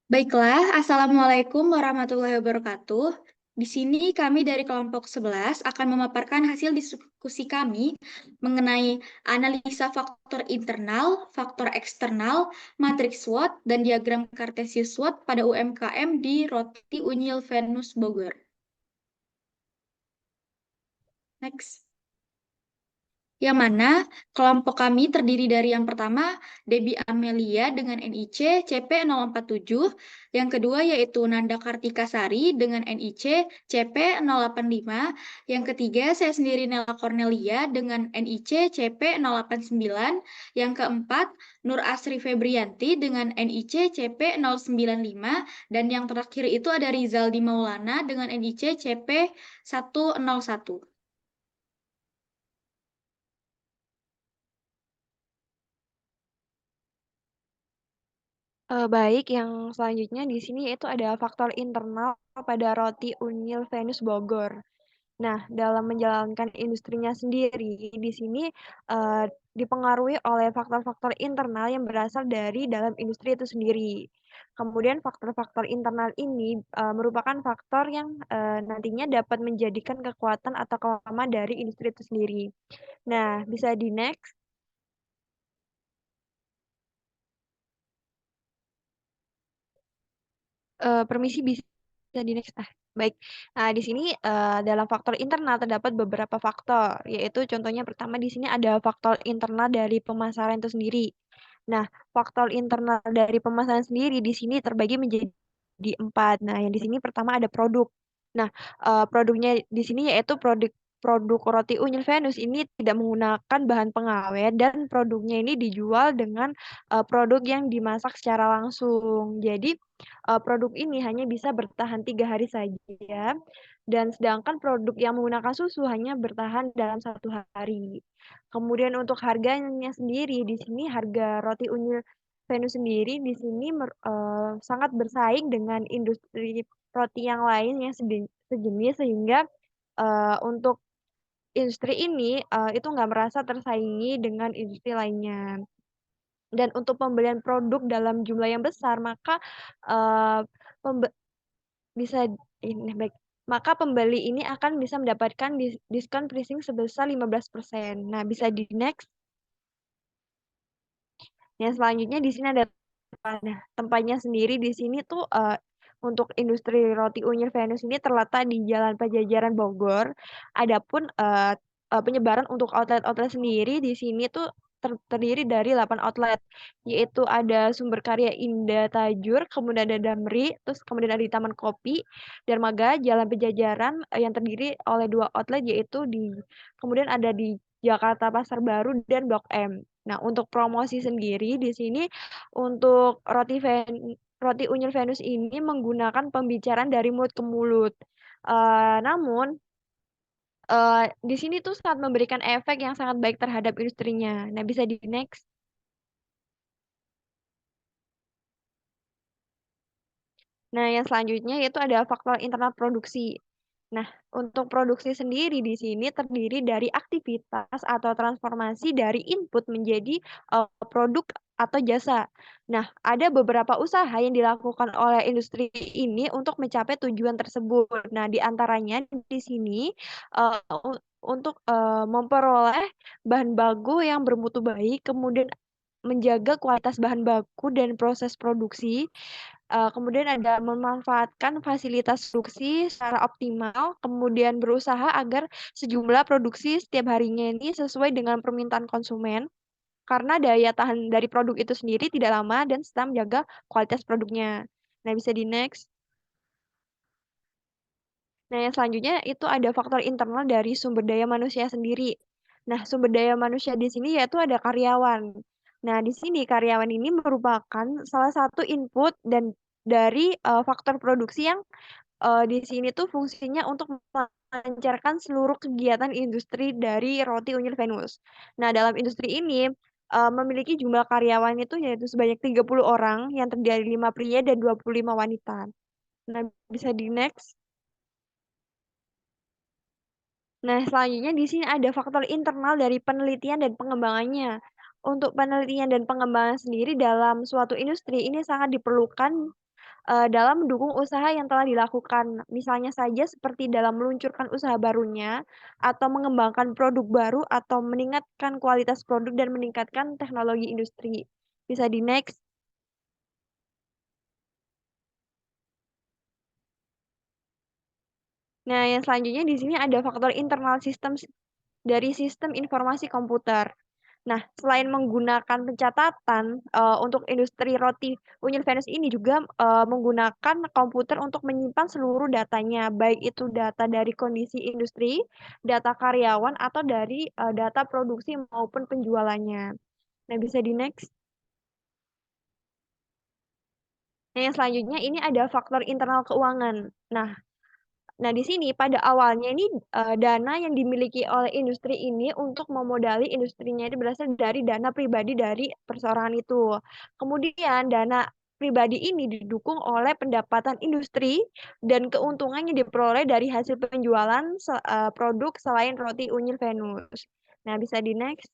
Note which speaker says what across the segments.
Speaker 1: Baiklah, Assalamualaikum warahmatullahi wabarakatuh. Di sini kami dari kelompok 11 akan memaparkan hasil diskusi kami mengenai analisa faktor internal, faktor eksternal, matriks SWOT, dan diagram Kartesius SWOT pada UMKM di Roti Unyil Venus Bogor. Next. Yang mana kelompok kami terdiri dari yang pertama Debbie Amelia dengan NIC CP047, yang kedua yaitu Nanda Kartika Sari dengan NIC CP085, yang ketiga saya sendiri Nela Cornelia dengan NIC CP089, yang keempat Nur Asri Febrianti dengan NIC CP095, dan yang terakhir itu ada Rizaldi Maulana dengan NIC CP101.
Speaker 2: Baik, yang selanjutnya di sini yaitu ada faktor internal pada Roti Unyil Venus Bogor. Nah, dalam menjalankan industrinya sendiri, di sini eh, dipengaruhi oleh faktor-faktor internal yang berasal dari dalam industri itu sendiri. Kemudian faktor-faktor internal ini merupakan faktor yang nantinya dapat menjadikan kekuatan atau kelemahan dari industri itu sendiri. Nah, bisa di next. Permisi bisa di next. Baik. Nah, di sini dalam faktor internal terdapat beberapa faktor, yaitu contohnya pertama di sini ada faktor internal dari pemasaran itu sendiri. Nah, faktor internal dari pemasaran sendiri di sini terbagi menjadi empat. Nah, yang di sini pertama ada produk. Nah, produknya di sini yaitu produk produk roti unyil Venus ini tidak menggunakan bahan pengawet dan produknya ini dijual dengan produk yang dimasak secara langsung. Jadi produk ini hanya bisa bertahan 3 hari saja, dan sedangkan produk yang menggunakan susu hanya bertahan dalam 1 hari. Kemudian untuk harganya sendiri, di sini harga roti unyil Venus sendiri di sini sangat bersaing dengan industri roti yang lain yang sejenis sehingga untuk industri ini itu nggak merasa tersaingi dengan industri lainnya. Dan untuk pembelian produk dalam jumlah yang besar, maka eh, pembe- bisa ini baik. Maka pembeli ini akan bisa mendapatkan diskon pricing sebesar 15%. Nah, bisa di next. Yang selanjutnya di sini ada nah, tempatnya sendiri di sini tuh untuk industri roti unyil Venus ini terletak di Jalan Pajajaran Bogor. Adapun penyebaran untuk outlet-outlet sendiri di sini tuh terdiri dari 8 outlet, yaitu ada Sumber Karya Indah Tajur, kemudian ada Damri, terus kemudian ada di Taman Kopi, Dermaga, Jalan Pajajaran yang terdiri oleh 2 outlet yaitu kemudian ada di Jakarta Pasar Baru dan Blok M. Nah, untuk promosi sendiri di sini untuk roti unyil Venus ini menggunakan pembicaraan dari mulut ke mulut. Namun di sini tuh sangat memberikan efek yang sangat baik terhadap industrinya. Nah, bisa di next. Nah, yang selanjutnya yaitu ada faktor internal produksi. Nah, untuk produksi sendiri di sini terdiri dari aktivitas atau transformasi dari input menjadi produk atau jasa. Nah, ada beberapa usaha yang dilakukan oleh industri ini untuk mencapai tujuan tersebut. Nah, di antaranya di sini untuk memperoleh bahan baku yang bermutu baik, kemudian menjaga kualitas bahan baku dan proses produksi. Kemudian ada memanfaatkan fasilitas produksi secara optimal, kemudian berusaha agar sejumlah produksi setiap harinya ini sesuai dengan permintaan konsumen, karena daya tahan dari produk itu sendiri tidak lama dan serta menjaga kualitas produknya. Nah, bisa di next. Nah, yang selanjutnya itu ada faktor internal dari sumber daya manusia sendiri. Nah, sumber daya manusia di sini yaitu ada karyawan. Nah, di sini karyawan ini merupakan salah satu input dan dari faktor produksi yang di sini tuh fungsinya untuk melancarkan seluruh kegiatan industri dari roti unyil Venus. Nah, dalam industri ini memiliki jumlah karyawan itu yaitu sebanyak 30 orang yang terdiri dari 5 pria dan 25 wanita. Nah, bisa di next. Nah, selanjutnya di sini ada faktor internal dari penelitian dan pengembangannya. Untuk penelitian dan pengembangan sendiri dalam suatu industri ini sangat diperlukan dalam mendukung usaha yang telah dilakukan. Misalnya saja seperti dalam meluncurkan usaha barunya, atau mengembangkan produk baru, atau meningkatkan kualitas produk dan meningkatkan teknologi industri. Bisa di next. Nah, yang selanjutnya di sini ada faktor internal sistem dari sistem informasi komputer. Nah, selain menggunakan pencatatan untuk industri roti Unyil Venus ini juga menggunakan komputer untuk menyimpan seluruh datanya, baik itu data dari kondisi industri, data karyawan, atau dari data produksi maupun penjualannya. Nah, bisa di next. Nah, yang selanjutnya ini ada faktor internal keuangan. Nah, Nah, di sini pada awalnya ini dana yang dimiliki oleh industri ini untuk memodali industrinya itu berasal dari dana pribadi dari perseorangan itu. Kemudian dana pribadi ini didukung oleh pendapatan industri dan keuntungannya diperoleh dari hasil penjualan produk selain roti unyil Venus. Nah, bisa di next.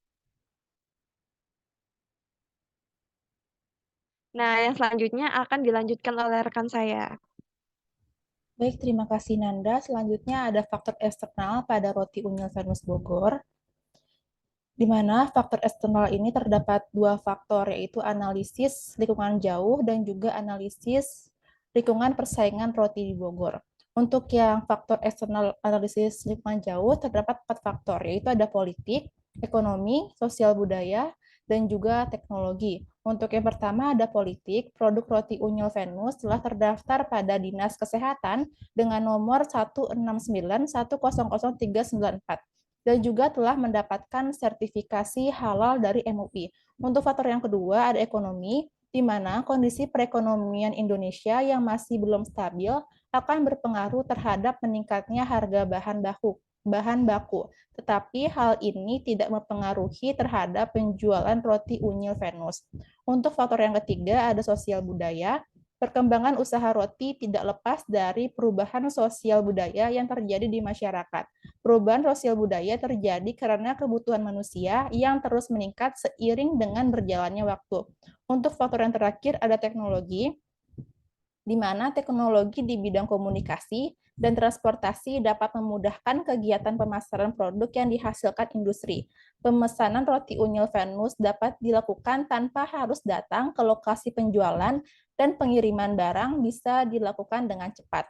Speaker 2: Nah, yang selanjutnya akan dilanjutkan oleh rekan saya.
Speaker 3: Baik, terima kasih Nanda. Selanjutnya ada faktor eksternal pada roti unyil Venus Bogor, di mana faktor eksternal ini terdapat dua faktor, yaitu analisis lingkungan jauh dan juga analisis lingkungan persaingan roti di Bogor. Untuk yang faktor eksternal analisis lingkungan jauh terdapat 4 faktor, yaitu ada politik, ekonomi, sosial budaya, dan juga teknologi. Untuk yang pertama ada politik, produk roti unyil Venus telah terdaftar pada Dinas Kesehatan dengan nomor 169100394 dan juga telah mendapatkan sertifikasi halal dari MUI. Untuk faktor yang kedua ada ekonomi, di mana kondisi perekonomian Indonesia yang masih belum stabil akan berpengaruh terhadap meningkatnya harga bahan baku. Tetapi hal ini tidak mempengaruhi terhadap penjualan roti unyil Venus. Untuk faktor yang ketiga ada sosial budaya. Perkembangan usaha roti tidak lepas dari perubahan sosial budaya yang terjadi di masyarakat. Perubahan sosial budaya terjadi karena kebutuhan manusia yang terus meningkat seiring dengan berjalannya waktu. Untuk faktor yang terakhir ada teknologi, di mana teknologi di bidang komunikasi dan transportasi dapat memudahkan kegiatan pemasaran produk yang dihasilkan industri. Pemesanan roti unyil Venus dapat dilakukan tanpa harus datang ke lokasi penjualan dan pengiriman barang bisa dilakukan dengan cepat.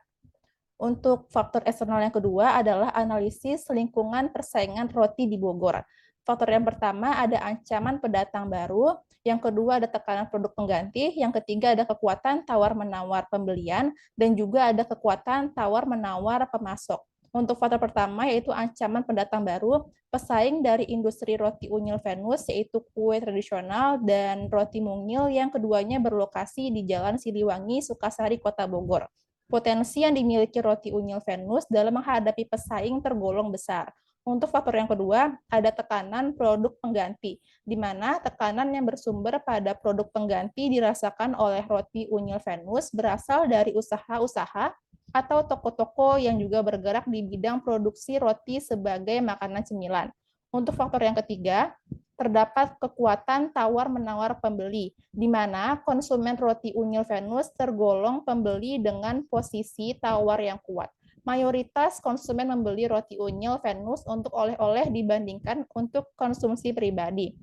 Speaker 3: Untuk faktor eksternal yang kedua adalah analisis lingkungan persaingan roti di Bogor. Faktor yang pertama ada ancaman pendatang baru, yang kedua ada tekanan produk pengganti, yang ketiga ada kekuatan tawar-menawar pembelian, dan juga ada kekuatan tawar-menawar pemasok. Untuk faktor pertama yaitu ancaman pendatang baru, pesaing dari industri roti unyil Venus yaitu kue tradisional dan roti mungil yang keduanya berlokasi di Jalan Siliwangi, Sukasari, Kota Bogor. Potensi yang dimiliki roti unyil Venus dalam menghadapi pesaing tergolong besar. Untuk faktor yang kedua, ada tekanan produk pengganti, di mana tekanan yang bersumber pada produk pengganti dirasakan oleh roti unyil Venus berasal dari usaha-usaha atau toko-toko yang juga bergerak di bidang produksi roti sebagai makanan cemilan. Untuk faktor yang ketiga, terdapat kekuatan tawar-menawar pembeli, di mana konsumen roti unyil Venus tergolong pembeli dengan posisi tawar yang kuat. Mayoritas konsumen membeli roti unyil Venus untuk oleh-oleh dibandingkan untuk konsumsi pribadi.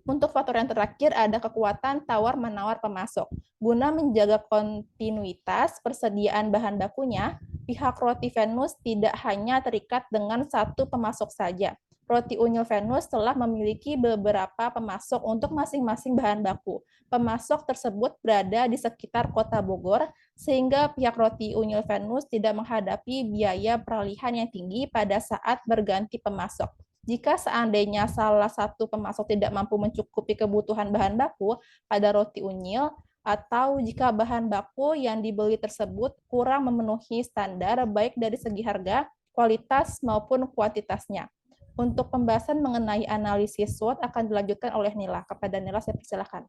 Speaker 3: Untuk faktor yang terakhir ada kekuatan tawar-menawar pemasok. Guna menjaga kontinuitas persediaan bahan bakunya, pihak roti Venus tidak hanya terikat dengan satu pemasok saja. Roti unyil Venus telah memiliki beberapa pemasok untuk masing-masing bahan baku. Pemasok tersebut berada di sekitar kota Bogor, sehingga pihak roti unyil Venus tidak menghadapi biaya peralihan yang tinggi pada saat berganti pemasok. Jika seandainya salah satu pemasok tidak mampu mencukupi kebutuhan bahan baku pada roti unyil, atau jika bahan baku yang dibeli tersebut kurang memenuhi standar baik dari segi harga, kualitas maupun kuantitasnya. Untuk pembahasan mengenai analisis SWOT akan dilanjutkan oleh Nila. Kepada Nila saya persilakan.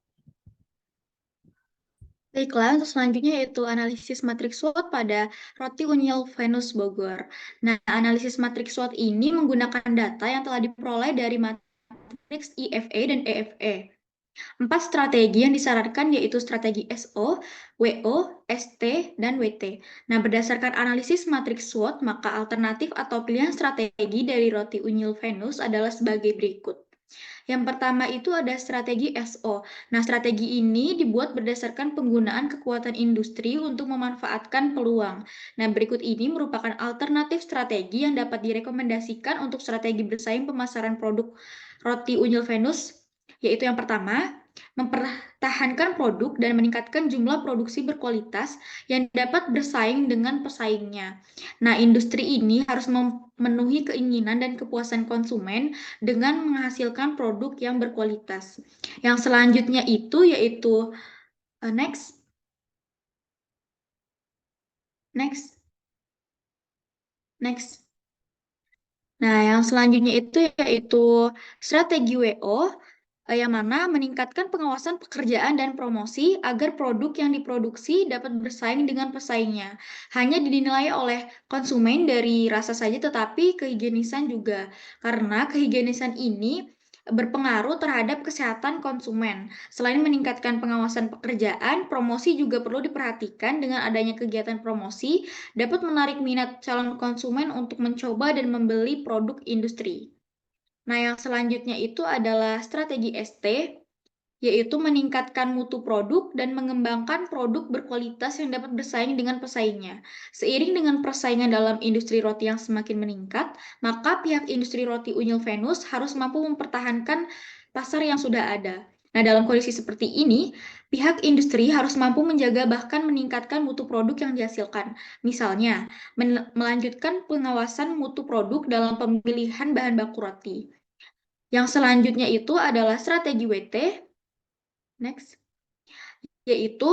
Speaker 1: Baiklah, untuk selanjutnya yaitu analisis matriks SWOT pada roti unyil Venus Bogor. Nah, analisis matriks SWOT ini menggunakan data yang telah diperoleh dari matriks IFE dan EFE. 4 strategi yang disarankan yaitu strategi SO, WO, ST, dan WT. Nah, berdasarkan analisis matriks SWOT, maka alternatif atau pilihan strategi dari roti unyil Venus adalah sebagai berikut. Yang pertama itu ada strategi SO. Nah, strategi ini dibuat berdasarkan penggunaan kekuatan industri untuk memanfaatkan peluang. Nah, berikut ini merupakan alternatif strategi yang dapat direkomendasikan untuk strategi bersaing pemasaran produk roti unyil Venus, yaitu yang pertama, mempertahankan produk dan meningkatkan jumlah produksi berkualitas yang dapat bersaing dengan pesaingnya. Nah, industri ini harus memenuhi keinginan dan kepuasan konsumen dengan menghasilkan produk yang berkualitas. Yang selanjutnya itu yaitu next. Nah, yang selanjutnya itu yaitu strategi WO, yang mana meningkatkan pengawasan pekerjaan dan promosi agar produk yang diproduksi dapat bersaing dengan pesaingnya. Hanya dinilai oleh konsumen dari rasa saja, tetapi kehigienisan juga. Karena kehigienisan ini berpengaruh terhadap kesehatan konsumen. Selain meningkatkan pengawasan pekerjaan, promosi juga perlu diperhatikan. Dengan adanya kegiatan promosi dapat menarik minat calon konsumen untuk mencoba dan membeli produk industri. Nah, yang selanjutnya itu adalah strategi ST, yaitu meningkatkan mutu produk dan mengembangkan produk berkualitas yang dapat bersaing dengan pesaingnya. Seiring dengan persaingan dalam industri roti yang semakin meningkat, maka pihak industri roti unyil Venus harus mampu mempertahankan pasar yang sudah ada. Nah, dalam kondisi seperti ini, pihak industri harus mampu menjaga bahkan meningkatkan mutu produk yang dihasilkan. Misalnya, melanjutkan pengawasan mutu produk dalam pemilihan bahan baku roti. Yang selanjutnya itu adalah strategi WT, yaitu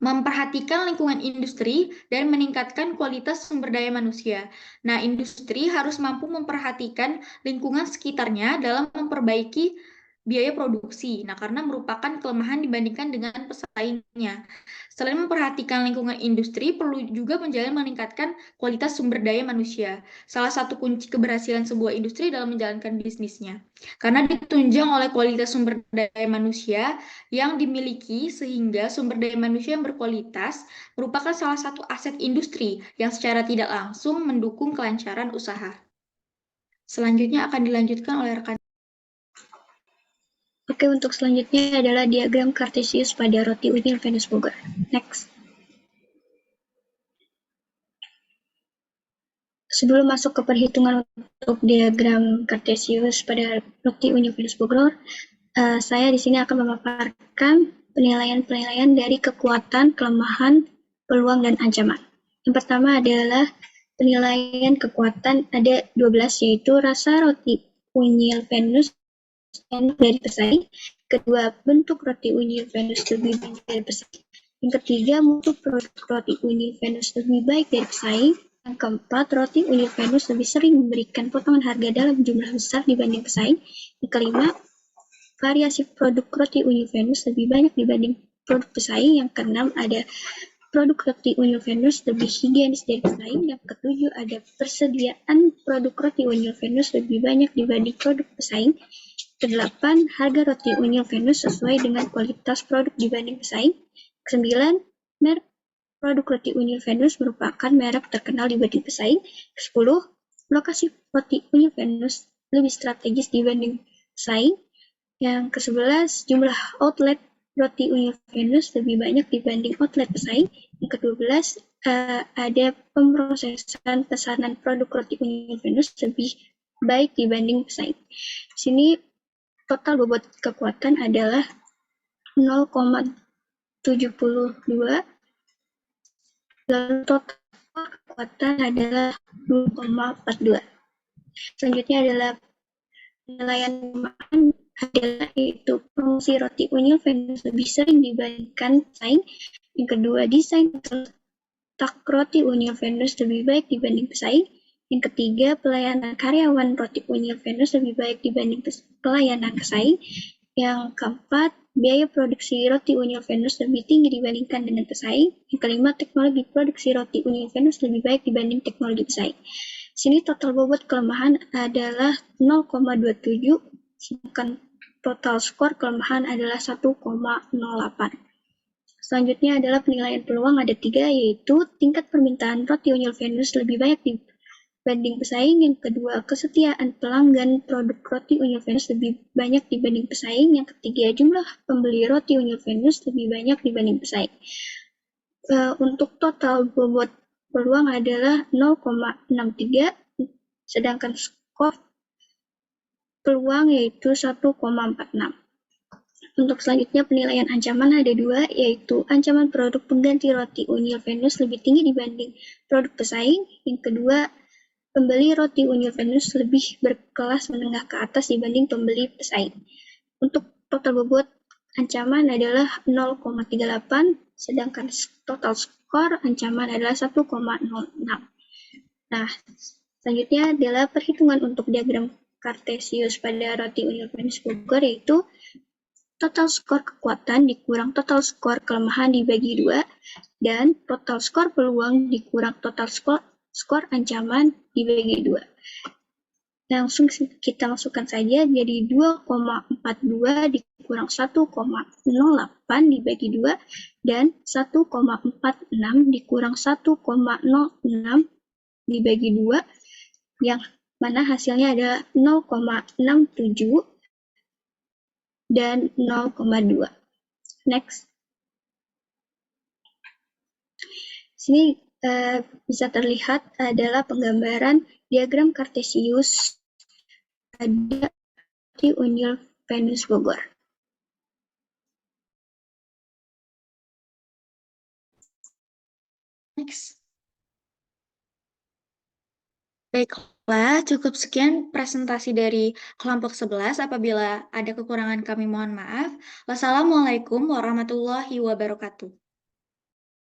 Speaker 1: memperhatikan lingkungan industri dan meningkatkan kualitas sumber daya manusia. Nah, industri harus mampu memperhatikan lingkungan sekitarnya dalam memperbaiki biaya produksi. Nah, karena merupakan kelemahan dibandingkan dengan pesaingnya. Selain memperhatikan lingkungan industri, perlu juga meningkatkan kualitas sumber daya manusia. Salah satu kunci keberhasilan sebuah industri dalam menjalankan bisnisnya. Karena ditunjang oleh kualitas sumber daya manusia yang dimiliki, sehingga sumber daya manusia yang berkualitas merupakan salah satu aset industri yang secara tidak langsung mendukung kelancaran usaha. Selanjutnya akan dilanjutkan oleh rekan.
Speaker 4: Oke, untuk selanjutnya adalah diagram Cartesius pada roti unyil Venus Bogor. Next. Sebelum masuk ke perhitungan untuk diagram Cartesius pada roti unyil Venus Bogor, saya di sini akan memaparkan penilaian-penilaian dari kekuatan, kelemahan, peluang, dan ancaman. Yang pertama adalah penilaian kekuatan, ada 12, yaitu rasa roti unyil Venus enak dari pesaing. Kedua, bentuk roti unyil Venus lebih baik dari pesaing. Yang ketiga, mutu produk roti unyil Venus lebih baik dari pesaing. Yang keempat, roti unyil Venus lebih sering memberikan potongan harga dalam jumlah besar dibanding pesaing. Yang kelima, variasi produk roti unyil Venus lebih banyak dibanding produk pesaing. Yang keenam, ada produk roti unyil Venus lebih higienis dari pesaing. Yang ketujuh, ada persediaan produk roti unyil Venus lebih banyak dibanding produk pesaing. Kedelapan, harga roti unyil Venus sesuai dengan kualitas produk dibanding pesaing. Kesembilan, merek produk roti unyil Venus merupakan merek terkenal dibanding pesaing. Kesepuluh, lokasi roti unyil Venus lebih strategis dibanding pesaing. Yang ke-11, jumlah outlet roti unyil Venus lebih banyak dibanding outlet pesaing. Yang ke-12, ada pemrosesan pesanan produk roti unyil Venus lebih baik dibanding pesaing. Di sini total bobot kekuatan adalah 0,72, lalu total kekuatan adalah 2,42. Selanjutnya adalah penilaian kelemahan adalah yaitu fungsi roti unyil Venus lebih sering dibandingkan pesaing. Yang kedua, desain letak roti unyil Venus lebih baik dibanding pesaing. Yang ketiga, pelayanan karyawan roti unyil Venus lebih baik dibanding pelayanan pesaing. Yang keempat, biaya produksi roti unyil Venus lebih tinggi dibandingkan dengan pesaing. Yang kelima, teknologi produksi roti unyil Venus lebih baik dibanding teknologi pesaing. Sini total bobot kelemahan adalah 0,27, sedangkan total skor kelemahan adalah 1,08. Selanjutnya adalah penilaian peluang ada 3, yaitu tingkat permintaan roti unyil Venus lebih banyak dibanding pesaing. Yang kedua, kesetiaan pelanggan produk roti unyil Venus lebih banyak dibanding pesaing. Yang ketiga, jumlah pembeli roti unyil Venus lebih banyak dibanding pesaing. Untuk total bobot peluang adalah 0,63, sedangkan skor peluang yaitu 1,46. Untuk selanjutnya penilaian ancaman ada 2, yaitu ancaman produk pengganti roti unyil Venus lebih tinggi dibanding produk pesaing. Yang kedua, pembeli roti unyil Venus lebih berkelas menengah ke atas dibanding pembeli pesaing. Untuk total bobot ancaman adalah 0,38, sedangkan total skor ancaman adalah 1,06. Nah, selanjutnya adalah perhitungan untuk diagram Kartesius pada roti unyil Venus Bogor, yaitu total skor kekuatan dikurang total skor kelemahan dibagi 2, dan total skor peluang dikurang total skor ancaman dibagi 2. Langsung kita masukkan saja, jadi 2,42 dikurang 1,08 dibagi 2, dan 1,46 dikurang 1,06 dibagi 2, yang mana hasilnya adalah 0,67 dan 0,2. Next. Sini bisa terlihat adalah penggambaran diagram Kartesius pada roti unyil Venus Bogor.
Speaker 1: Next. Baiklah, cukup sekian presentasi dari kelompok 11. Apabila ada kekurangan kami mohon maaf. Wassalamualaikum warahmatullahi wabarakatuh.